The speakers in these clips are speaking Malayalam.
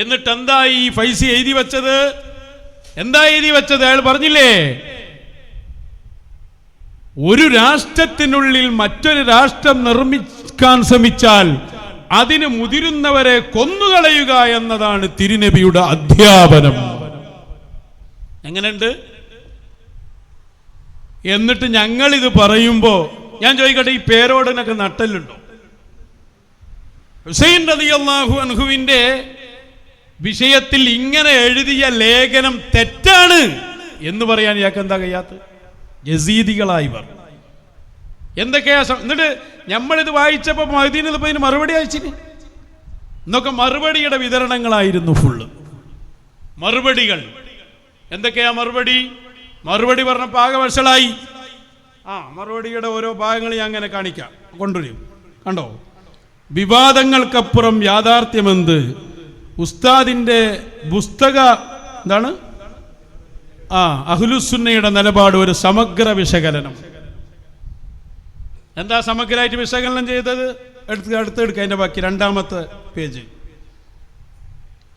എന്നിട്ട് എന്താ ഈ ഫൈസി എഴുതി വെച്ചത്? അയാൾ പറഞ്ഞില്ലേ, ഒരു രാഷ്ട്രത്തിനുള്ളിൽ മറ്റൊരു രാഷ്ട്രം നിർമ്മിക്കാൻ ശ്രമിച്ചാൽ അതിന് മുതിരുന്നവരെ കൊന്നുകളയുക എന്നതാണ് തിരുനബിയുടെ അധ്യാപനം. എങ്ങനെയുണ്ട്? എന്നിട്ട് ഞങ്ങളിത് പറയുമ്പോ ഞാൻ ചോദിക്കട്ടെ, ഈ പേരോടനൊക്കെ നട്ടലുണ്ടോ? ഹുസൈൻ റളിയല്ലാഹു അൻഹുവിന്റെ വിഷയത്തിൽ ഇങ്ങനെ എഴുതിയ ലേഖനം തെറ്റാണ് എന്ന് പറയാൻ ഇയാൾക്ക് എന്താ കഴിയാത്ത? യസീദികളായിവർ എന്തൊക്കെയാ? എന്നിട്ട് നമ്മളിത് വായിച്ചപ്പോൾ മദീനയിൽ പോയി മറുപടി അയച്ചിന്. എന്നൊക്കെ മറുപടിയുടെ വിതരണങ്ങളായിരുന്നു. ഫുള്ള് മറുപടികൾ. എന്തൊക്കെയാ മറുപടി പറഞ്ഞപ്പോൾ ആകെ വഷളായി. മറുപടിയുടെ ഓരോ ഭാഗങ്ങൾ ഞാൻ അങ്ങനെ കാണിക്കാം, കൊണ്ടുവരും. കണ്ടോ? വിവാദങ്ങൾക്കപ്പുറം യാഥാർത്ഥ്യമെന്ത്? ഉസ്താദിന്റെ പുസ്തക എന്താണ്? അഹ്ലുസുന്നയുടെ നിലപാട് ഒരു സമഗ്ര വിശകലനം. എന്താ സമഗ്രമായിട്ട് വിശകലനം ചെയ്തത്? അടുത്തെടുക്കുക. അതിന്റെ ബാക്കി രണ്ടാമത്തെ പേജ്.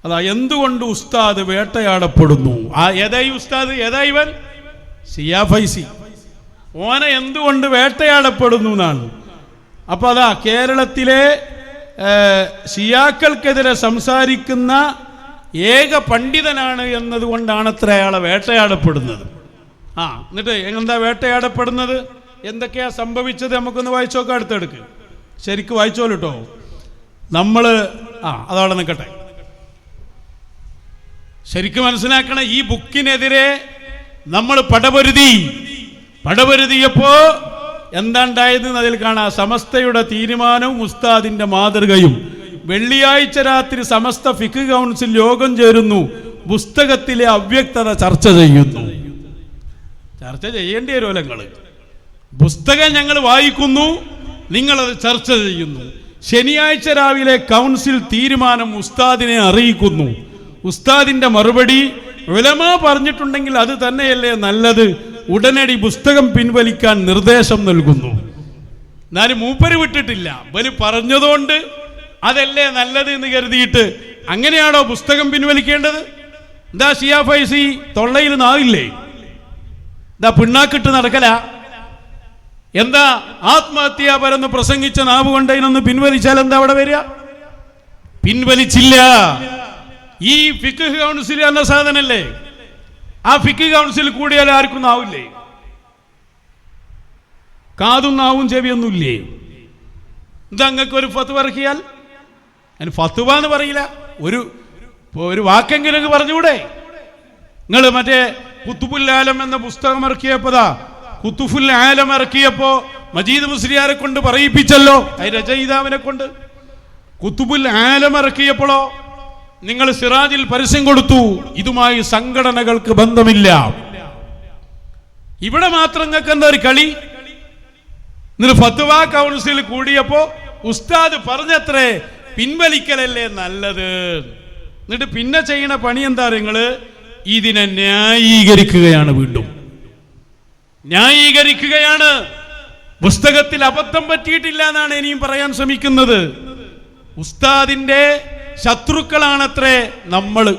അതാ, എന്തുകൊണ്ട് ഉസ്താദ് വേട്ടയാടപ്പെടുന്നു? ഏതായി ഉസ്താദ്? ഇവൻ സിയാ ഫൈസി. ഓനെ എന്തുകൊണ്ട് വേട്ടയാടപ്പെടുന്നു എന്നാണ്. അപ്പൊ അതാ, കേരളത്തിലെ ഷിയാക്കൾക്കെതിരെ സംസാരിക്കുന്ന ഏക പണ്ഡിതനാണ് എന്നതുകൊണ്ടാണ് അത്ര അയാളെ വേട്ടയാടപ്പെടുന്നത്. എന്നിട്ട് എന്താ വേട്ടയാടപ്പെടുന്നത്? എന്തൊക്കെയാ സംഭവിച്ചത്? നമുക്കൊന്ന് വായിച്ചു നോക്കാം. അടുത്തെടുക്ക്, ശരിക്കും വായിച്ചോളൂ കേട്ടോ. അതവിടെ നിൽക്കട്ടെ. ശരിക്കും മനസ്സിലാക്കണം. ഈ ബുക്കിനെതിരെ നമ്മൾ പടപൊരുതിയപ്പോ എന്താണ്ടായത് അതിൽ കാണാം. സമസ്തയുടെ തീരുമാനവും ഉസ്താദിന്റെ മാതൃകയും. വെള്ളിയാഴ്ച രാത്രി സമസ്ത ഫിഖ് കൗൺസിൽ യോഗം ചേരുന്നു. പുസ്തകത്തിലെ അവ്യക്തത ചർച്ച ചെയ്യുന്നു. ചർച്ച ചെയ്യേണ്ടി വരുമല്ലോ. നിങ്ങള് പുസ്തകം ഞങ്ങൾ വായിക്കുന്നു, നിങ്ങളത് ചർച്ച ചെയ്യുന്നു. ശനിയാഴ്ച രാവിലെ കൗൺസിൽ തീരുമാനം ഉസ്താദിനെ അറിയിക്കുന്നു. ഉസ്താദിന്റെ മറുപടി, ഉലമാ പറഞ്ഞിട്ടുണ്ടെങ്കിൽ അത് തന്നെയല്ലേ നല്ലത്, ഉടനടി പുസ്തകം പിൻവലിക്കാൻ നിർദ്ദേശം നൽകുന്നു. എന്നാലും മൂപ്പര് വിട്ടിട്ടില്ല. ഇവര് പറഞ്ഞതുകൊണ്ട് അതല്ലേ നല്ലത് എന്ന് കരുതിയിട്ട് അങ്ങനെയാണോ പുസ്തകം പിൻവലിക്കേണ്ടത്? എന്താ ഷിയാ ഫൈസി തൊള്ളയിൽ നാവില്ലേ? എന്താ പിണ്ണാക്കിട്ട് നടക്കല? എന്താ ആത്മഹത്യാപരെന്ന് പ്രസംഗിച്ച നാവ് കൊണ്ടതിനൊന്ന് പിൻവലിച്ചാൽ എന്താ അവിടെ വരിക? പിൻവലിച്ചില്ല. ഈ ഫിഖ് കൗൺസിൽ എന്ന സാധനല്ലേ, ആ ഫിഖ് കൗൺസിൽ കൂടിയാൽ ആർക്കും നാവില്ലേ? കാതും നാവും ചെവിയൊന്നുമില്ലേ? എന്താ നിങ്ങൾക്ക് ഒരു ഫത്വ ഇറക്കിയാൽ? അതിന് ഫത്വ എന്ന് പറയില്ല, ഒരു വാക്കെങ്കിലും പറഞ്ഞുകൂടെ? നിങ്ങൾ മറ്റേ കുത്തുബുൽ ആലം എന്ന പുസ്തകം ഇറക്കിയപ്പോതാ, കുത്തുഫുൽ ആലം ഇറക്കിയപ്പോ മജീദ് മുസ്ലിയാരെ കൊണ്ട് പറയിപ്പിച്ചല്ലോ, രചയിതാവിനെ കൊണ്ട്. കുത്തുബുൽ ആലം ഇറക്കിയപ്പോഴോ നിങ്ങൾ സിറാജിൽ പരസ്യം കൊടുത്തു, ഇതുമായി സംഘടനകൾക്ക് ബന്ധമില്ല. ഇവിടെ മാത്രം നിങ്ങൾക്ക് എന്താ ഒരു കളി? എന്നിട്ട് ഫത്വ കൗൺസിൽ കൂടിയപ്പോ ഉസ്താദ് പറഞ്ഞത്രേ പിൻവലിക്കലല്ലേ നല്ലത്. എന്നിട്ട് പിന്നെ ചെയ്യണ പണി എന്താ? നിങ്ങള് ഇതിനെ ന്യായീകരിക്കുകയാണ്. വീണ്ടും ന്യായീകരിക്കുകയാണ്. പുസ്തകത്തിൽ അബദ്ധം പറ്റിയിട്ടില്ല എന്നാണ് ഇനിയും പറയാൻ ശ്രമിക്കുന്നത്. ഉസ്താദിന്റെ ശത്രുക്കളാണത്രേ നമ്മള്.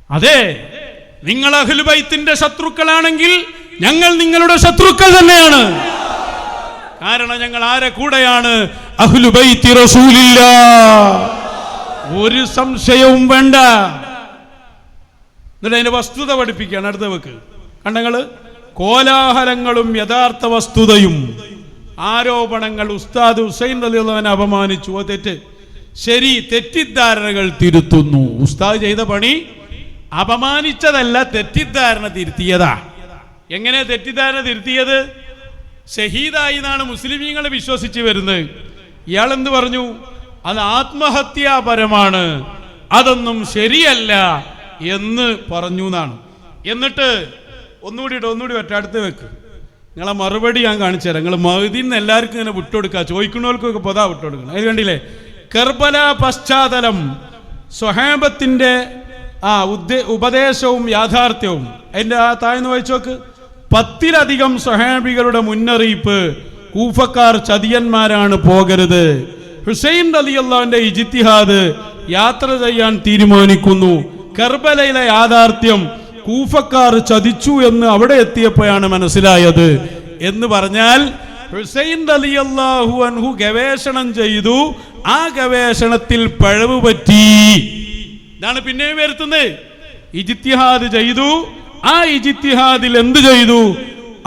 അതെ, നിങ്ങൾ അഹ്ലു ബൈത്തിന്റെ ശത്രുക്കളാണെങ്കിൽ ഞങ്ങൾ നിങ്ങളുടെ ശത്രുക്കൾ തന്നെയാണ്. കാരണം ഞങ്ങൾ ആരെ കൂടെയാണ്? അഹ്ലു ബൈത്തി റസൂലില്ലാഹ്. ഒരു സംശയവും വേണ്ട. എന്നിട്ട് അതിന്റെ വസ്തുത പഠിപ്പിക്കുകയാണ്. അടുത്ത വെക്ക് കണ്ടങ്ങള്. കോലാഹലങ്ങളും യഥാർത്ഥ വസ്തുതയും. ആരോപണങ്ങൾ ഉസ്താദ് ഹുസൈൻ റളിയല്ലാഹു അൻഹു അപമാനിച്ചു, തെറ്റ്. ശരി, തെറ്റിദ്ധാരണകൾ തിരുത്തുന്നു. ഉസ്താദ് ചെയ്ത പണി അപമാനിച്ചതല്ല, തെറ്റിദ്ധാരണ തിരുത്തിയതാ. എങ്ങനെ തെറ്റിദ്ധാരണ തിരുത്തിയത്? ഷഹീദായി എന്നാണ് മുസ്ലിമീങ്ങൾ വിശ്വസിച്ച് വരുന്നത്. ഇയാൾ എന്ത് പറഞ്ഞു? അത് ആത്മഹത്യാപരമാണ്, അതൊന്നും ശരിയല്ല എന്ന് പറഞ്ഞു എന്നാണ്. എന്നിട്ട് ഒന്നുകൂടി പറ്റ അടുത്ത് വെക്ക്. നിങ്ങളെ മറുപടി ഞാൻ കാണിച്ചു തരാം. നിങ്ങൾ മഹ്ദിന്ന് എല്ലാവർക്കും ഇങ്ങനെ വിട്ടുകൊടുക്കുക, ചോദിക്കുന്നവർക്കൊക്കെ പൊതാ വിട്ടുകൊടുക്കണം. അത് കണ്ടില്ലേ? കർബല പശ്ചാത്തലം, സ്വഹാബത്തിന്റെ ഉപദേശവും യാഥാർത്ഥ്യവും. അതിന്റെ താഴ്ന്ന് വായിച്ചു നോക്ക്. 10-ലധികം സ്വഹാബികളുടെ മുന്നറിയിപ്പ്, കൂഫക്കാർ ചതിയന്മാരാണ്, പോകരുത്. ഹുസൈൻ റളിയല്ലാഹുവിന്റെ ഇജ്തിഹാദ് യാത്ര ചെയ്യാൻ തീരുമാനിക്കുന്നു. കർബലയിലെ യാഥാർത്ഥ്യം കൂഫക്കാർ ചതിച്ചു എന്ന് അവിടെ എത്തിയപ്പോഴാണ് മനസ്സിലായത്. എന്ന് പറഞ്ഞാൽ ഹുസൈൻ റളിയല്ലാഹു അൻഹു ഗവേഷണം ചെയ്തു, ആ ഗവേഷണത്തിൽ പിഴവ് പറ്റി. ഇതാണ് പിന്നെ വരുത്തുന്നത്. ഇജ്തിഹാദ് ചെയ്തു, ആ ഇജ്തിഹാദിൽ എന്ത് ചെയ്തു?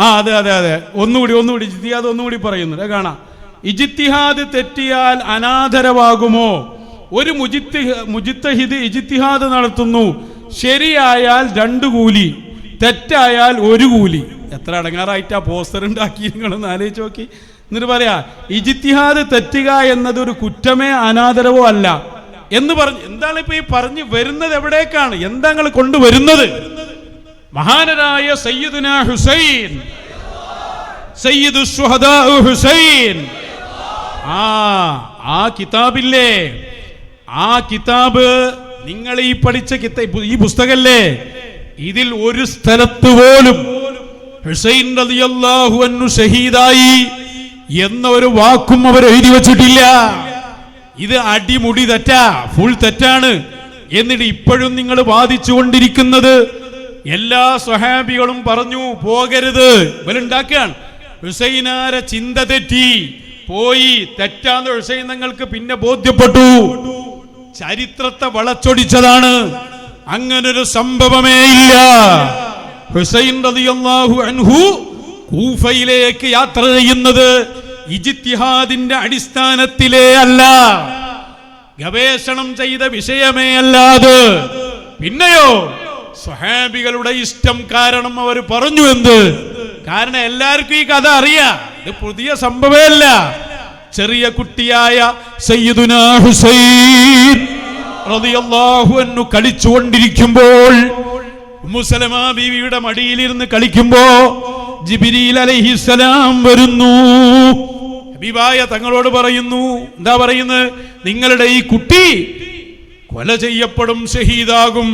അതെ അതെ അതെ, ഒന്നുകൂടി ഇജ്തിഹാദ് ഒന്നുകൂടി പറയുന്നത് കാണാം. ഇജ്തിഹാദ് തെറ്റിയാൽ അനാദരവാകുമോ? ഒരു മുജ്തഹിദ് ഇജ്തിഹാദ് നടത്തുന്നു, ശരിയായാൽ 2 കൂലി, തെറ്റായാൽ 1 കൂലി. എത്ര അടങ്ങാറായിട്ടാ പോസ്റ്റർ ഉണ്ടാക്കി നിങ്ങളൊന്ന് ആലോചിച്ച് നോക്കി. എന്നിട്ട് പറയാ ഇജ്തിഹാദ് തെറ്റുക എന്നതൊരു കുറ്റമേ അനാദരവോ അല്ല എന്ന് പറഞ്ഞു. എന്താണ് ഇപ്പൊ ഈ പറഞ്ഞു വരുന്നത്? എവിടേക്കാണ്? എന്താ നിങ്ങൾ കൊണ്ടുവരുന്നത്? മഹാനരായ സയ്യിദുനാ ഹുസൈൻ, സയ്യിദു ശുഹദാ ഹുസൈൻ, ആ കിതാബില്ലേ, ആ കിതാബ് നിങ്ങൾ ഈ പഠിച്ച ഈ പുസ്തകല്ലേ, ഇതിൽ ഒരു സ്ഥലത്ത് പോലും ഹുസൈൻ റളിയല്ലാഹു അൻഹു ഷഹീദായി എന്ന ഒരു വാക്കും അവർ എഴുതി വച്ചിട്ടില്ല. ഇത് അടിമുടി തെറ്റാ, ഫുൾ തെറ്റാണ്. എന്നിട്ട് ഇപ്പോഴും നിങ്ങൾ വാദിച്ചുകൊണ്ടിരിക്കുന്നത് എല്ലാ സ്വഹാബികളും പറഞ്ഞു പോകരുത്, ഇവരുണ്ടാക്കുകയാണ്. ഹുസൈനാരെ ചിന്ത തെറ്റി പോയി, തെറ്റാന്ന് ഹുസൈൻ നിങ്ങൾക്ക് പിന്നെ ബോധ്യപ്പെട്ടു. ചരിത്രത്തെ വളച്ചൊടിച്ചതാണ്. അങ്ങനൊരു സംഭവമേ ഇല്ല. ഹുസൈൻ റളിയല്ലാഹു അൻഹു കൂഫയിലേക്ക് യാത്ര ചെയ്യുന്നത് ഇജ്തിഹാദിന്റെ അടിസ്ഥാനത്തിലേ അല്ല, ഗവേഷണം ചെയ്ത വിഷയമേ അല്ലാതെ. പിന്നെയോ സ്വഹാബികളുടെ ഇഷ്ടം കാരണം അവർ പറഞ്ഞു. എന്ത് കാരണം? എല്ലാവർക്കും ഈ കഥ അറിയാം, ഇത് പുതിയ സംഭവമല്ല. ചെറിയ കുട്ടിയായ സയ്യിദുനാ ഹുസൈൻ റളിയല്ലാഹു അൻഹു കളിച്ചുകൊണ്ടിരിക്കുമ്പോൾ, ഉമ്മു സലമ ബീവിയുടെ മടിയിലിരുന്ന് കളിക്കുമ്പോ ജിബ്രീൽ അലൈഹിസ്സലാം വരുന്നു. ഹബീബായ തങ്ങളോട് പറയുന്നു, എന്താ പറയുന്നത്? നിങ്ങളുടെ ഈ കുട്ടി കൊല ചെയ്യപ്പെടും, ഷഹീദാകും.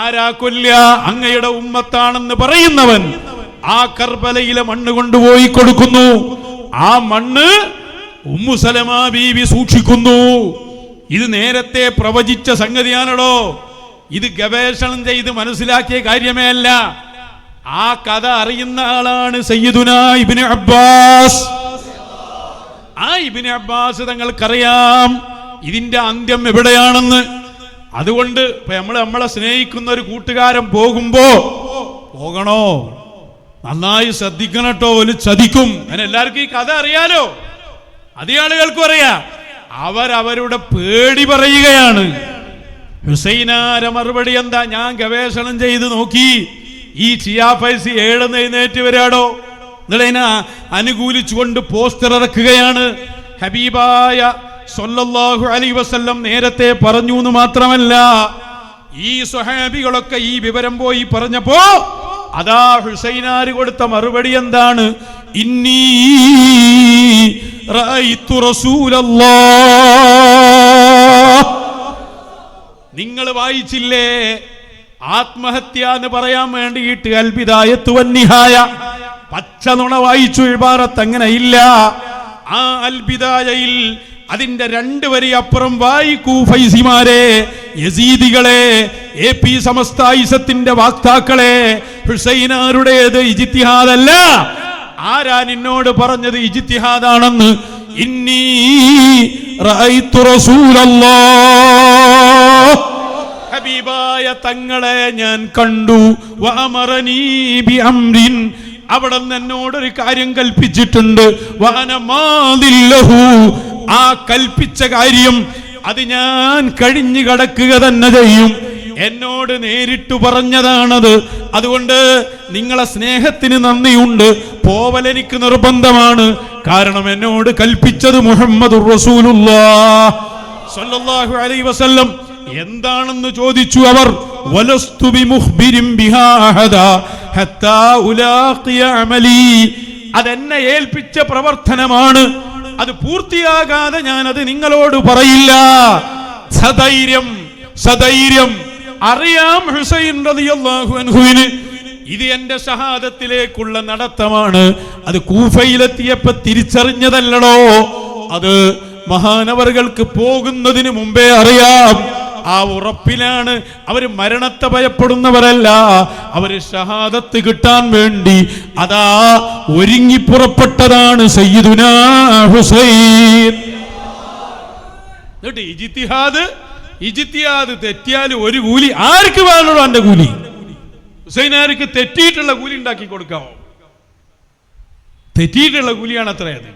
ആരാ കൊല്ല? അങ്ങയുടെ ഉമ്മത്താണെന്ന് പറയുന്നവൻ ആ കർബലയിലെ മണ്ണ് കൊണ്ടുപോയി കൊടുക്കുന്നു. ആ മണ്ണ് ഉമ്മു സലമ ബീവി സൂക്ഷിക്കുന്നു. ഇത് നേരത്തെ പ്രവചിച്ച സംഗതിയാണല്ലോ. ഇത് ഗവേഷണം ചെയ്ത് മനസ്സിലാക്കിയ കാര്യമേ അല്ല. ആ കഥ അറിയുന്ന ആളാണ് സയ്യിദുനാ ഇബ്നു അബ്ബാസ്. ആ ഇബ്നു അബ്ബാസ് തങ്ങൾക്കറിയാം ഇതിന്റെ അന്ത്യം എവിടെയാണെന്ന്. അതുകൊണ്ട് നമ്മളെ സ്നേഹിക്കുന്ന ഒരു കൂട്ടുകാരൻ പോകുമ്പോ പോകണോ, നന്നായി ശ്രദ്ധിക്കണട്ടോ, ഒരു ചതിക്കും. അങ്ങനെ എല്ലാവർക്കും ഈ കഥ അറിയാലോ, അതേ ആളുകൾക്കും അറിയാം. അവരവരുടെ പേടി പറയുകയാണ്. ഹുസൈനാര മറുപടി എന്താ? ഞാൻ ഗവേഷണം ചെയ്ത് നോക്കി, ഈ ചിയാ ഫൈസി 7 എഴുന്നേറ്റ് വരാടോ. എന്നിട്ട് അനുകൂലിച്ചുകൊണ്ട് പോസ്റ്റർ ഇറക്കുകയാണ്. ഹബീബായ സ്വല്ലല്ലാഹു അലൈഹി വസല്ലം നേരത്തെ പറഞ്ഞു എന്ന് മാത്രമല്ല, ഈ സ്വഹാബികളൊക്കെ ഈ വിവരം പോയി പറഞ്ഞപ്പോ അതാ ഹുസൈനാര് കൊടുത്ത മറുപടി എന്താണ്? ഇന്നി റഅയ്തു റസൂലല്ലാഹ്. നിങ്ങൾ വായിച്ചില്ലേ? ആത്മഹത്യ എന്ന് പറയാൻ വേണ്ടിയിട്ട് അൽ ബിദായത്തു വന്നിഹായ പച്ച നുണ വായിച്ചു. ഇബാറത്ത് അങ്ങനെ ഇല്ല. ആ അൽ ബിദായയിൽ അതിന്റെ 2 വരി അപ്പുറം വായിക്കൂ ഫൈസിമാരെ, യസീദികളെ, AP സമസ്തായിസത്തിന്റെ വാക്താക്കളെ. ഹുസൈനാരുടേത് ഇജ്തിഹാദല്ല. ആരാ നിന്നോട് പറഞ്ഞത് ഇജ്തിഹാദാണെന്ന്? ഇന്നി റഅയ്തു റസൂലല്ലാഹ്, ഹബീബായ തങ്ങളെ ഞാൻ കണ്ടു. വഅമറനീ ബിഅംരിൻ, അവിടെ എന്നോടൊരു കാര്യം കൽപ്പിച്ചിട്ടുണ്ട്. വഅന മാദില്ലഹു, ആ കൽപ്പിച്ച കാര്യം അത് ഞാൻ കഴിഞ്ഞു കടക്കുക തന്നെ ചെയ്യും. എന്നോട് നേരിട്ട് പറഞ്ഞതാണത്. അതുകൊണ്ട് നിങ്ങളെ സ്നേഹത്തിന് നന്ദിയുണ്ട്. പോവലെനിക്ക് നിർബന്ധമാണ്. കാരണം എന്നോട് കൽപ്പിച്ചത് മുഹമ്മദുർ റസൂലുള്ളാഹ് സ്വല്ലല്ലാഹു അലൈഹി വസല്ലം. എന്താണെന്ന് ചോദിച്ചു അവർ. വലസ്തു ബിമുഖ്ബിരിൻ ബിഹാ അഹദാ ഹത്താ ഉലാഖിയ അമലി, അതെന്നെ ഏൽപ്പിച്ച പ്രവർത്തനമാണ്. അത് പൂർത്തിയാകാതെ ഞാൻ അത് നിങ്ങളോട് പറയില്ല. സധൈര്യം സധൈര്യം അറിയാം ഹുസൈൻ റളിയല്ലാഹു അൻഹുവിന് ഇത് എന്റെ ഷഹാദത്തിലേക്കുള്ള നടത്തമാണ്. അത് കൂഫയിലെത്തിയപ്പോ തിരിച്ചറിഞ്ഞതല്ലടോ, അത് മഹാനവറുകൾക്ക് പോകുന്നതിന് മുമ്പേ അറിയാം. ആ ഉറപ്പിലാണ് അവർ. മരണത്തെ ഭയപ്പെടുന്നവരല്ല, അവര് ഷഹാദത്ത് കിട്ടാൻ വേണ്ടി അതാ ഒരുങ്ങി പുറപ്പെട്ടതാണ് സയ്യിദുനാ ഹുസൈൻ. എന്നിട്ട് ഇജ്തിഹാദ് തെറ്റിയാൽ ഒരു കൂലി ആർക്ക് വേണോ? എന്റെ കൂലി ഹുസൈനാർക്ക് തെറ്റിയിട്ടുള്ള കൂലി ഉണ്ടാക്കി കൊടുക്കാവോ? തെറ്റിയിട്ടുള്ള കൂലിയാണ് അത്രയത്.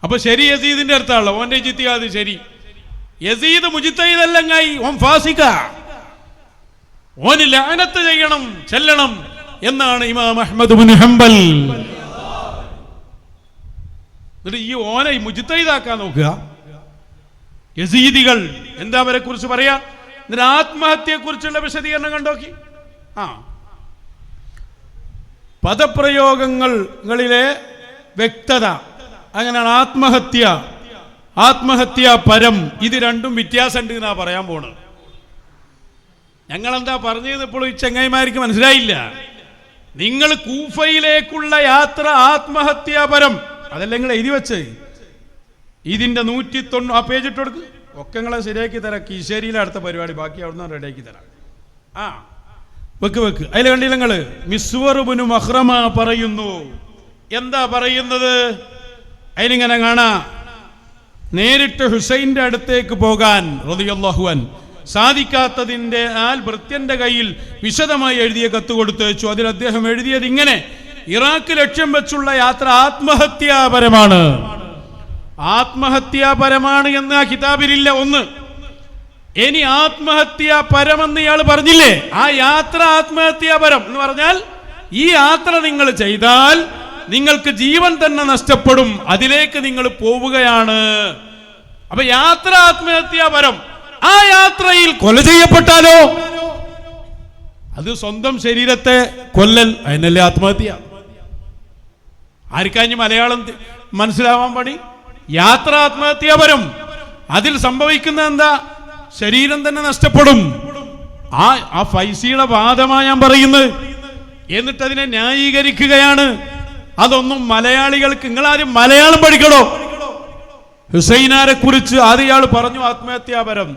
അപ്പൊ ശരി യസീദിന്റെ അടുത്താണല്ലോ ഓന്റെ ഇജ്തിഹാദ് ശരി. യസീദ് മുജ്തഹിദല്ലങ്ങായി, ഓൻ ഫാസിഖ, ഓന് ലഅനത്ത് ചെയ്യണം ചെല്ലണം എന്നാണ് ഇമാം അഹ്മദ് ഇബ്നു ഹംബൽ. എന്നിട്ട് ഈ ഓനെ മുജ്തഹിദാക്കാൻ നോക്കുക യസീദികൾ. എന്താ അവരെ കുറിച്ച് പറയാ? എന്നിട്ട് ആത്മഹത്യയെ കുറിച്ചുള്ള വിശദീകരണം കണ്ടോക്കി. പദപ്രയോഗങ്ങളിലെ വ്യക്തത അങ്ങനെയാണ്. ആത്മഹത്യ പരം, ഇത് രണ്ടും വ്യത്യാസമുണ്ട് എന്നാ പറയാൻ പോണ്. ഞങ്ങളെന്താ പറഞ്ഞത് ഇപ്പോൾ ഈ ചങ്ങായിമാർക്ക് മനസ്സിലായില്ല. നിങ്ങൾ കൂഫയിലേക്കുള്ള യാത്ര ആത്മഹത്യാപരം, അതല്ല നിങ്ങൾ എഴുതി വെച്ച്. ഇതിന്റെ 190 ആ പേജ് ഇട്ട് കൊടുക്ക്. ഒക്കെ നിങ്ങളെ ശരിയാക്കി തരാം. കീശേരിയിലെ അടുത്ത പരിപാടി, ബാക്കി അവിടുന്ന് റെഡിയാക്കി തരാം. വെക്ക് അതിൽ കണ്ടില്ല നിങ്ങള്. മിസ്വർ ഇബ്നു മഖ്റമ പറയുന്നു. എന്താ പറയുന്നത്? അതിനിങ്ങനെ കാണാ, നേരിട്ട് ഹുസൈന്റെ അടുത്തേക്ക് പോകാൻ റളിയല്ലാഹു അൻഹു സാധിക്കാത്തതിന്റെ ഭൃത്യന്റെ കയ്യിൽ വിശദമായി എഴുതിയ കത്ത് കൊടുത്തു വെച്ചു. അതിൽ അദ്ദേഹം എഴുതിയത് ഇങ്ങനെ: ഇറാഖ് ലക്ഷ്യം വെച്ചുള്ള യാത്ര ആത്മഹത്യാപരമാണ് എന്ന് ആ കിതാബിലില്ല. ഒന്ന്. ഇനി ആത്മഹത്യാപരമെന്ന് ഇയാൾ പറഞ്ഞില്ലേ, ആ യാത്ര ആത്മഹത്യാപരം എന്ന് പറഞ്ഞാൽ ഈ യാത്ര നിങ്ങൾ ചെയ്താൽ നിങ്ങൾക്ക് ജീവൻ തന്നെ നഷ്ടപ്പെടും, അതിലേക്ക് നിങ്ങൾ പോവുകയാണ്. അപ്പൊ യാത്ര ആത്മഹത്യാപരം. ആ യാത്രയിൽ കൊല ചെയ്യപ്പെട്ടാലോ? അത് സ്വന്തം ശരീരത്തെ കൊല്ലൽ, അതിനല്ലേ ആത്മഹത്യ. ആർക്കാഞ്ഞ് മലയാളം മനസ്സിലാവാൻ പണി. യാത്ര ആത്മഹത്യാപരം. അതിൽ സംഭവിക്കുന്ന എന്താ? ശരീരം തന്നെ നഷ്ടപ്പെടും. ആ ഫൈസിയുടെ വാദമാണ് ഞാൻ പറയുന്നത്. എന്നിട്ട് അതിനെ ന്യായീകരിക്കുകയാണ്. അതൊന്നും മലയാളികൾക്ക്, നിങ്ങളാദ്യം മലയാളം പഠിക്കണോ? ഹുസൈനാരെ കുറിച്ച് ആദ്യം ഇയാൾ പറഞ്ഞു ആത്മഹത്യാപരം,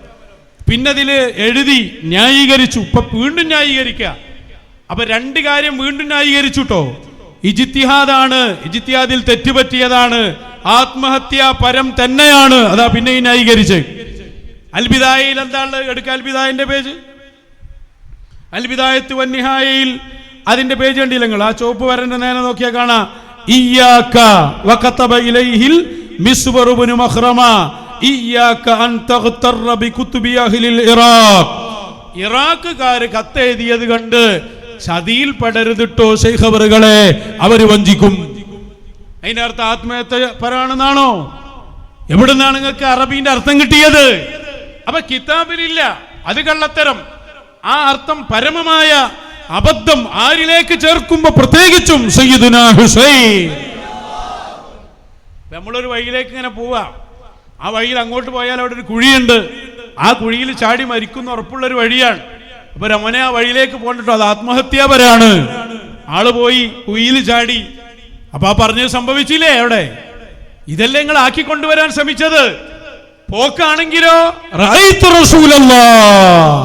പിന്നെ അതില് എഴുതി ന്യായീകരിച്ചു. ഇപ്പൊ വീണ്ടും ന്യായീകരിക്കുക. അപ്പൊ രണ്ട് കാര്യം വീണ്ടും ന്യായീകരിച്ചുട്ടോ. ഇജ്തിഹാദാണ്, ഇജ്തിഹാദിൽ തെറ്റുപറ്റിയതാണ്, ആത്മഹത്യാപരം തന്നെയാണ്. അതാ പിന്നെ ന്യായീകരിച്ച്. അൽബിദായയിൽ എന്താണ് എടുക്കുക? അൽബിദായന്റെ പേജ്, അൽബിദായത്ത് വന്നിഹായയിൽ അതിന്റെ പേജ് കണ്ടില്ല നിങ്ങൾ? ആ ചുവപ്പ് വരന്റെ നേരെ നോക്കിയാൽ കാണാം. ഇയ്യാക വകതബ ഇലൈഹിൽ മിസ്വർ ഇബ്നു മഖ്റമ ഇയ്യാക അൻ തഗ്തറ ബികുതുബി അഹ്ലിൽ ഇറാഖ്. ഇറാഖുകാർ കത്തെഴുതിയത് കണ്ട് ചതിയിൽ പെടരുതിട്ടോ ശൈഖ് അവറുകളെ, അവര് വഞ്ചിക്കും. അതിന്റെ അർത്ഥം ആത്മഹത്യപരാണെന്നാണോ? എവിടുന്നാണ് നിങ്ങൾക്ക് അറബിന്റെ അർത്ഥം കിട്ടിയത്? അപ്പൊ കിതാബിലില്ല, അത് കള്ളത്തരം. ആ അർത്ഥം പരമമായ അബദ്ധം ആരിലേക്ക് ചേർക്കുമ്പോ പ്രത്യേകിച്ചും സയ്യിദുനാ ഹുസൈൻ. നമ്മളൊരു വഴിയിലേക്ക് ഇങ്ങനെ പോവാ, ആ വഴിയിൽ അങ്ങോട്ട് പോയാൽ അവിടെ ഒരു കുഴിയുണ്ട്, ആ കുഴിയിൽ ചാടി മരിക്കുന്ന ഉറപ്പുള്ളൊരു വഴിയാണ്. അപ്പൊ രമനെ ആ വഴിയിലേക്ക് പോകണ്ടോ, അത് ആത്മഹത്യാപരാണ്. ആള് പോയി കുഴിയിൽ ചാടി. അപ്പൊ ആ പറഞ്ഞത് സംഭവിച്ചില്ലേ അവിടെ? ഇതല്ലേ നിങ്ങൾ ആക്കിക്കൊണ്ടുവരാൻ ശ്രമിച്ചത്? പോക്കാണെങ്കിലോ റഅയ്തു റസൂലല്ലാഹ്,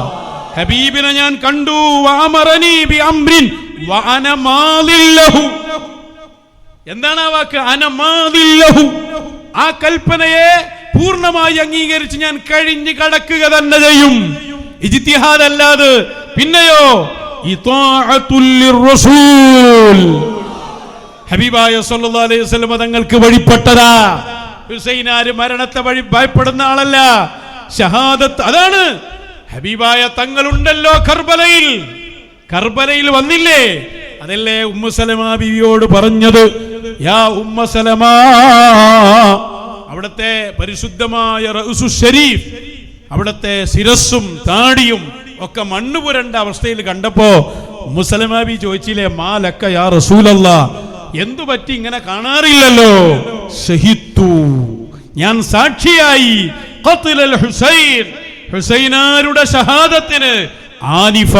ഹബീബിനെ ഞാൻ കണ്ടു. വഅമറനി ബിഅംറിൻ വഅന മാദില്ലഹു. എന്താണ് ആ വാക്ക്? അന മാദില്ലഹു. ആ കൽപ്പനയെ പൂർണ്ണമായി അംഗീകരിച്ച് ഞാൻ കഴിഞ്ഞു കടക്കുക തന്നെ ചെയ്യും. ഇജ്തിഹാദ് അല്ലാതെ. പിന്നെയോ ഇത്വാഅത്തുൽ ലിർറസൂൽ, ഹബീബായ സല്ലല്ലാഹു അലൈഹി വസല്ലം തങ്ങൾക്ക് വഴിപ്പെട്ടതാ. ഹുസൈനാര് മരണത്തെ ഭയപ്പെടുന്ന ആളല്ല, ഷഹാദത്ത്. അതാണ് ഹബീബായ തങ്ങളുണ്ടല്ലോ കർബലയിൽ വന്നില്ലേ? അതല്ലേ ഉമ്മു സലമ ബീവിയോട് പറഞ്ഞത്, യാ ഉമ്മ സലമ. അവിടത്തെ പരിശുദ്ധമായ റഅ്സു ശരീഫ്, അവിടത്തെ ശിരസ്സും താടിയും ഒക്കെ മണ്ണ് പുരണ്ട അവസ്ഥയിൽ കണ്ടപ്പോ ഉമ്മു സലമ ബീവി ചോദിച്ചില്ലേ, മാ ലക്ക യാ റസൂലല്ലാഹ്, എന്തു പറ്റി ഇങ്ങനെ കാണാറില്ലല്ലോ? ശഹിത്തു, ഞാൻ സാക്ഷിയായി. ഖത്ലൽ ഹുസൈൻ, ഹുസൈനാരുടെ ഷഹാദത്തിന് ആനിഫ,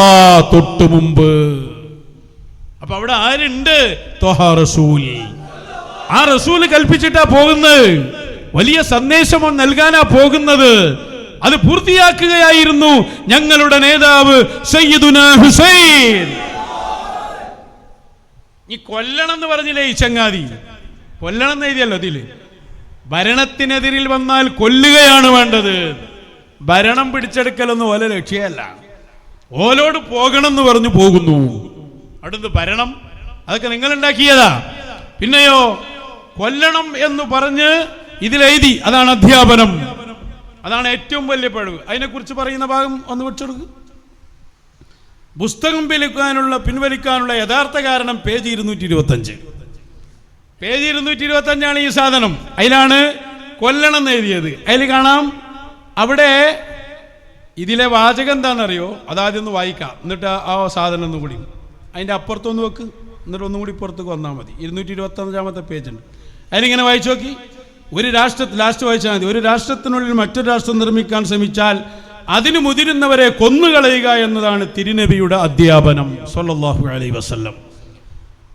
തൊട്ടു മുമ്പ്. അപ്പൊ അവിടെ ആരുണ്ട്? ത്വഹ റസൂൽ. ആ റസൂൽ കൽപ്പിച്ചിട്ടാ പോകുന്നത്. വലിയ സന്ദേശം നൽകാനാ പോകുന്നത്. അത് പൂർത്തിയാക്കുകയായിരുന്നു ഞങ്ങളുടെ നേതാവ് സയ്യിദുനാ ഹുസൈൻ. ഈ കൊല്ലണം എന്ന് പറഞ്ഞില്ലേ ഈ ചങ്ങാതി, കൊല്ലണം എന്ന് എഴുതിയല്ലോ ഇതില്. ഭരണത്തിനെതിരിൽ വന്നാൽ കൊല്ലുകയാണ് വേണ്ടത്. ഭരണം പിടിച്ചെടുക്കലൊന്നും ഓല ലക്ഷ്യമല്ല. ഓലോട് പോകണം എന്ന് പറഞ്ഞു പോകുന്നു. അടുത്ത് ഭരണം അതൊക്കെ നിങ്ങൾ ഉണ്ടാക്കിയതാ. പിന്നെയോ കൊല്ലണം എന്ന് പറഞ്ഞ് ഇതിലെഴുതി. അതാണ് അധ്യാപനം. അതാണ് ഏറ്റവും വലിയ പഴവ്. അതിനെക്കുറിച്ച് പറയുന്ന ഭാഗം ഒന്ന് വെച്ചെടുക്കുക. പുസ്തകം പിൻവലിക്കാനുള്ള യഥാർത്ഥ കാരണം പേജ് 225. പേജ് 225 ഈ സാധനം. അതിലാണ് കൊല്ലണം എന്ന് എഴുതിയത്. അതിൽ കാണാം, അവിടെ ഇതിലെ വാചകം എന്താണെന്നറിയോ? അതാദ്യം ഒന്ന് വായിക്കാം, എന്നിട്ട് ആ സാധനം ഒന്നും കൂടി അതിൻ്റെ അപ്പുറത്തൊന്ന് വെക്ക്, എന്നിട്ട് ഒന്നും കൂടി പുറത്തേക്ക് വന്നാൽ മതി. 225 പേജ് ഉണ്ട്. അതിലിങ്ങനെ വായിച്ചു നോക്കി. ഒരു രാഷ്ട്രത്തിൽ, ലാസ്റ്റ് വായിച്ചാൽ മതി, ഒരു രാഷ്ട്രത്തിനുള്ളിൽ മറ്റൊരു രാഷ്ട്രം നിർമ്മിക്കാൻ ശ്രമിച്ചാൽ അതിന് മുതിരുന്നവരെ കൊന്നുകളയുക എന്നതാണ് തിരുനബിയുടെ അധ്യാപനം സ്വല്ലല്ലാഹു അലൈഹി വസല്ലം.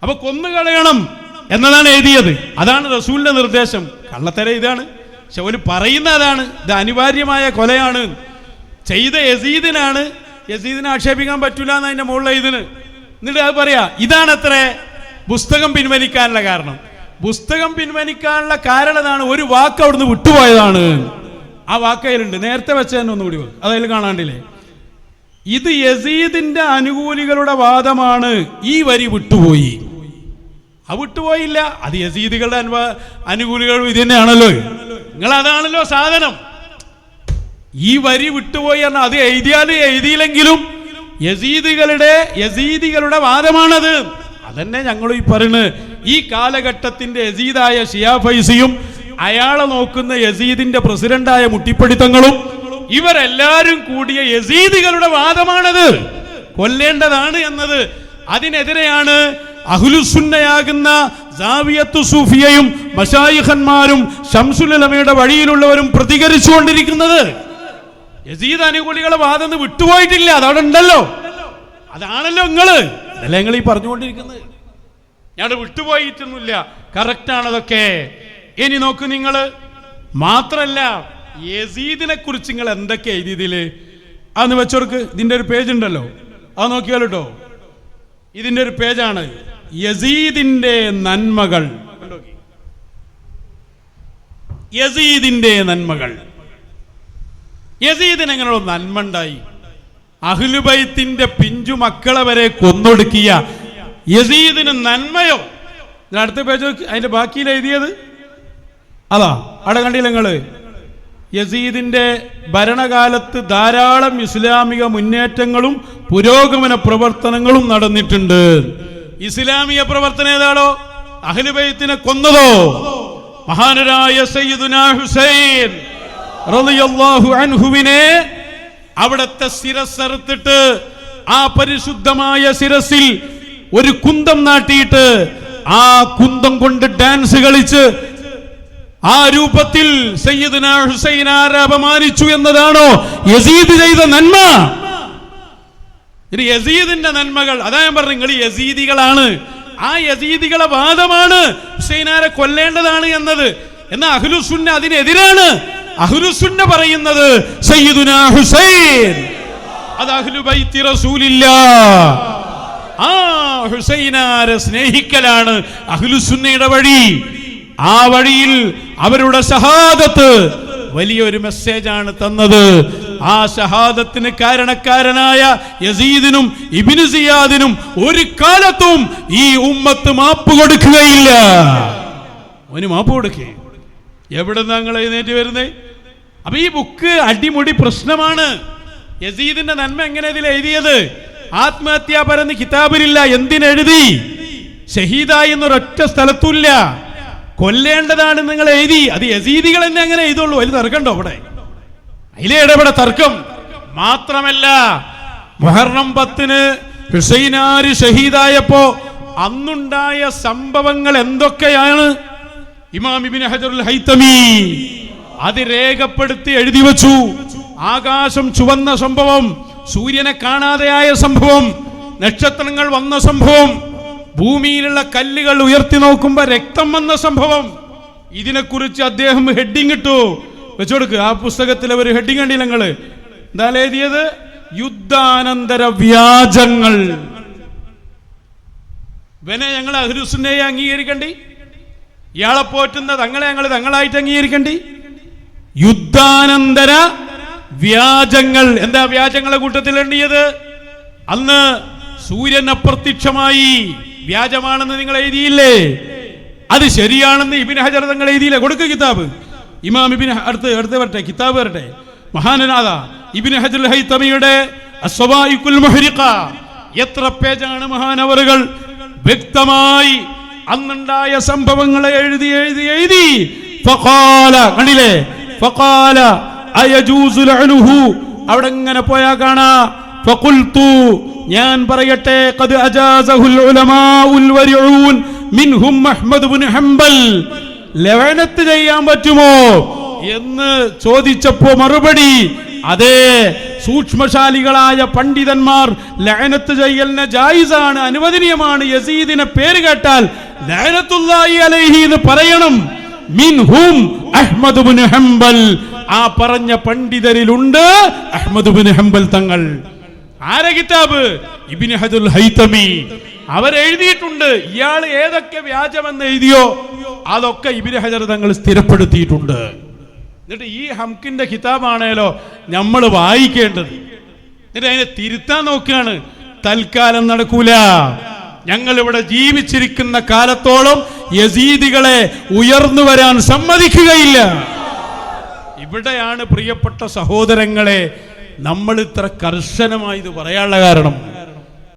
അപ്പൊ കൊന്നുകളയണം എന്നതാണ് എഴുതിയത്. അതാണ് റസൂലിന്റെ നിർദ്ദേശം. കള്ളത്തര ഇതാണ്, പക്ഷെ ഒരു പറയുന്ന അതാണ്. ഇത് അനിവാര്യമായ കൊലയാണ്, ചെയ്ത യസീദിനാണ്. യസീദിനെ ആക്ഷേപിക്കാൻ പറ്റൂല എന്ന് അതിന്റെ മുകളിൽ ഇതിന്. എന്നിട്ട് അത് പറയാ, ഇതാണത്ര പുസ്തകം പിൻവലിക്കാനുള്ള കാരണം. പുസ്തകം പിൻവലിക്കാനുള്ള കാരണം ഇതാണ്, ഒരു വാക്ക് അവിടുന്ന് വിട്ടുപോയതാണ്. ആ വാക്കയിലുണ്ട്, നേരത്തെ വെച്ച തന്നെ ഒന്നുകൂടി വെക്കും, അതിൽ കാണാണ്ടില്ലേ. ഇത് യസീദിന്റെ അനുകൂലികളുടെ വാദമാണ്. ഈ വരി വിട്ടുപോയി. ആ വിട്ടുപോയില്ല, അത് യസീദികളുടെ അനുകൂലികൾ ഇത് തന്നെയാണല്ലോ. നിങ്ങൾ അതാണല്ലോ സാധനം. ഈ വരി വിട്ടുപോയി പറഞ്ഞാൽ അത് എഴുതിയാലും എഴുതിയില്ലെങ്കിലും യസീദികളുടെ വാദമാണത്. അതന്നെ ഞങ്ങൾ ഈ പറയുന്നത്. ഈ കാലഘട്ടത്തിന്റെ യസീദായ ഷിയാ ഫൈസിയും അയാളെ നോക്കുന്ന യസീദിന്റെ പ്രസിഡന്റായ മുട്ടിപ്പടിത്തങ്ങളും ഇവരെല്ലാരും കൂടിയ യസീദികളുടെ വാദമാണത്. കൊല്ലേണ്ടതാണ് എന്നത്. അതിനെതിരെയാണ് അഹ്ലുസുന്നയാകുന്ന സാവിയത്തു സൂഫിയയും മശായിഖന്മാരും ശംസുൽ ഉലമയുടെ വഴിയിലുള്ളവരും പ്രതികരിച്ചുകൊണ്ടിരിക്കുന്നത്. യസീദ് അനുകൂലികളെ വാദം വിട്ടുപോയിട്ടില്ല, അതവിടെ ഉണ്ടല്ലോ. അതാണല്ലോ അതല്ല നിങ്ങൾ ഈ പറഞ്ഞുകൊണ്ടിരിക്കുന്നത്. ഞാൻ വിട്ടുപോയിട്ടൊന്നുമില്ല, കറക്റ്റാണതൊക്കെ. ഇനി നോക്ക് നിങ്ങൾ. മാത്രല്ല യസീദിനെ കുറിച്ച് നിങ്ങൾ എന്തൊക്കെ എഴുതിയതില് അന്ന് വെച്ചവർക്ക് ഇതിന്റെ ഒരു പേജ് ഉണ്ടല്ലോ, അത് നോക്കിയാലോ കേട്ടോ. ഇതിന്റെ ഒരു പേജാണ് യസീദിന്റെ നന്മകൾ. യസീദിന്റെ നന്മകൾ. യസീദിന് എങ്ങനെ നന്മ ഉണ്ടായി? അഹ്ലുബൈത്തിന്റെ പിഞ്ചു മക്കളെ വരെ കൊന്നൊടുക്കിയ യസീദിന് നന്മയോ? അടുത്ത പേജ് അതിന്റെ ബാക്കിയിൽ എഴുതിയത് അതാ. അവിടെ കണ്ടില്ല നിങ്ങള്? യസീദിന്റെ ഭരണകാലത്ത് ധാരാളം ഇസ്ലാമിക മുന്നേറ്റങ്ങളും പുരോഗമന പ്രവർത്തനങ്ങളും നടന്നിട്ടുണ്ട്. ഇസ്ലാമിക പ്രവർത്തനം ഏതാണോ? അഹ്ലുബൈത്തിനെ കൊന്നതോ? മഹാനരായ സയ്യിദുനാ ഹുസൈൻ റളിയല്ലാഹു അൻഹുവിനെ അവിടത്തെ ശിരസ്സറുത്തിട്ട് ആ പരിശുദ്ധമായ ശിരസിൽ ഒരു കുന്തം നാട്ടിയിട്ട് ആ കുന്തം കൊണ്ട് ഡാൻസ് കളിച്ച് ആ രൂപത്തിൽ സയ്യിദുനാ ഹുസൈൻ അപമാനിച്ചു എന്നതാണോ യസീദ് ചെയ്ത നന്മ? ഇത് യസീദിന്റെ നന്മകൾ. അതാ ഞാൻ പറഞ്ഞു, നിങ്ങൾ യസീദികളാണ്. ആ യസീദികളെ വാദമാണ് ഹുസൈനാരെ കൊല്ലേണ്ടതാണ് എന്നത്. എന്നാൽ അഹ്ലുസുന്ന അതിനെതിരാണ്. അഹ്ലുസുന്ന പറയുന്നത് സയ്യിദുനാ ഹുസൈൻ അത് അഹ്ലു ബൈത്തി റസൂലില്ലാഹ്. ആ ഹുസൈനാരെ സ്നേഹിക്കലാണ് അഹ്ലുസുന്നയുടെ വഴി. ആ വഴിയിൽ അവരുടെ ഷഹാദത്ത് വലിയൊരു മെസ്സേജാണ് തന്നത്. ആ ഷഹാദത്തിന് കാരണക്കാരനായ യസീദിനും ഇബ്നു സിയാദിനും ഒരു കാലത്തും ഈ ഉമ്മത്ത് മാപ്പ് കൊടുക്കുകയില്ല. അവന് മാപ്പ് കൊടുക്കേ. എവിടെ നിങ്ങൾ എഴുന്നേറ്റ് വരുന്നേ? അപ്പൊ ഈ ബുക്ക് അടിമുടി പ്രശ്നമാണ്. യസീദിന്റെ നന്മ എങ്ങനെ ഇതിൽ എഴുതിയത്? ആത്മഹത്യാപരന്ന് കിതാബിലില്ല. എന്തിനെഴുതി? ഷഹീദായി എന്നൊരൊറ്റ സ്ഥലത്തുമില്ല. കൊല്ലേണ്ടതാണ് നിങ്ങൾ എഴുതി. അത് യസീദികൾ തന്നെ അങ്ങനെ എഴുതുള്ളൂ. അതിൽ തർക്കണ്ടോ? അവിടെ അതിലെ ഇടപെടെ തർക്കം മാത്രമല്ല. മുഹറം 10 ഹുസൈനാര് ഷഹീദായപ്പോ അന്നുണ്ടായ സംഭവങ്ങൾ എന്തൊക്കെയാണ് ഇമാം ഇബ്നു ഹജറുൽ ഹൈതമി അത് രേഖപ്പെടുത്തി എഴുതി വെച്ചു. ആകാശം ചുവന്ന സംഭവം, സൂര്യനെ കാണാതെയായ സംഭവം, നക്ഷത്രങ്ങൾ വന്ന സംഭവം, ഭൂമിയിലുള്ള കല്ലുകൾ ഉയർത്തി നോക്കുമ്പോൾ രക്തം വന്ന സംഭവം, ഇതിനെക്കുറിച്ച് അദ്ദേഹം ഹെഡിങ് ഇട്ടു, വെച്ചുകൊടുക്കുക. ആ പുസ്തകത്തിലെ ഒരു ഹെഡിങ് കണ്ടില്ല നിങ്ങള്? എന്താ എഴുതിയത്? യുദ്ധാനന്തര വ്യാജങ്ങൾ. ഇവനെ ഞങ്ങൾ അഹ്ലുസുന്നയെ അംഗീകരിക്കണ്ടി? ഇയാളെ പോറ്റുന്ന തങ്ങളെ ഞങ്ങൾ തങ്ങളായിട്ട് അംഗീകരിക്കണ്ടി? യുദ്ധാനന്തര വ്യാജങ്ങൾ. എന്താ വ്യാജങ്ങളെ കൂട്ടത്തിൽ എണ്ണിയത്? അന്ന് സൂര്യൻ അപ്രത്യക്ഷമായി, വ്യാജമാണെന്ന് നിങ്ങൾ എഴുതിയില്ലേ? അത് ശരിയാണെന്ന് ഇബ്നു ഹജർ തങ്ങൾ എഴുതിയില്ലേ? കൊടുക്കുക കിതാബ്. ഇമാം ഇബ്നു അടുത്ത് വരട്ടെ, കിതാബ് വരട്ടെ. മഹാനായ ഇബ്നു ഹജർ ഹൈതമിയുടെ അസ്സവായിഖുൽ മുഹ്രിഖ, എത്ര പേജാണ് മഹാനവറുകൾ വ്യക്തമായി അന്നുണ്ടായ സംഭവങ്ങളെ എഴുതി എഴുതി എഴുതി. ഫഖാല, കണ്ടില്ലേ? ഫഖാല അയജൂസു ലഅനുഹു. അവിടെ ഇങ്ങനെ പോയാ കാണാ. ഫഖുൽതു, ഞാൻ പറയട്ടെ, ഖദ് അജാസഹുൽ ഉലമാഉൽ വരിഊൻ മിൻഹും അഹ്മദ് ഇബ്നു ഹംബൽ. ലഅനത്ത് ചെയ്യാൻ പറ്റുമോ എന്ന് ചോദിച്ചപ്പോ മറുപടി, അതേ, സൂക്ഷ്മശാലികളായ പണ്ഡിതന്മാർ ലഅനത്ത് ചെയ്യലിന് ജായിസാണ്, അനുവദനീയമാണ്. യസീദിനെ പേര് കേട്ടാൽ ലഅനത്തുല്ലാഹി അലൈഹി എന്ന് പറയണം. മിൻഹും അഹ്മദ് ഇബ്നു ഹംബൽ. ആ പറഞ്ഞ പണ്ഡിതരിലുണ്ട് അഹ്മദ് ഇബ്നു ഹംബൽ തങ്ങൾ. ആരെ കിതാബ്? ഇബ്നു ഹജറുൽ ഹൈതമി. അവരെഴുതിയിട്ടുണ്ട്. ഇയാൾ ഏതൊക്കെ വ്യാജമെന്ന് എഴുതിയോ അതൊക്കെ ഇബ്നു ഹജർ തങ്ങൾ സ്ഥിരപ്പെടുത്തിയിട്ടുണ്ട്. എന്നിട്ട് ഈ ഹംകിന്റെ കിതാബാണേലോ നമ്മൾ വായിക്കേണ്ടത്. എന്നിട്ട് അതിനെ തിരുത്താൻ നോക്കുകയാണ്. തൽക്കാലം നടക്കൂല. ഞങ്ങൾ ഇവിടെ ജീവിച്ചിരിക്കുന്ന കാലത്തോളം യസീദികളെ ഉയർന്നു വരാൻ സമ്മതിക്കുകയില്ല. ഇവിടെയാണ് പ്രിയപ്പെട്ട സഹോദരങ്ങളെ നമ്മൾ ഇത്ര കർശനമായി ഇത് പറയാനുള്ള കാരണം.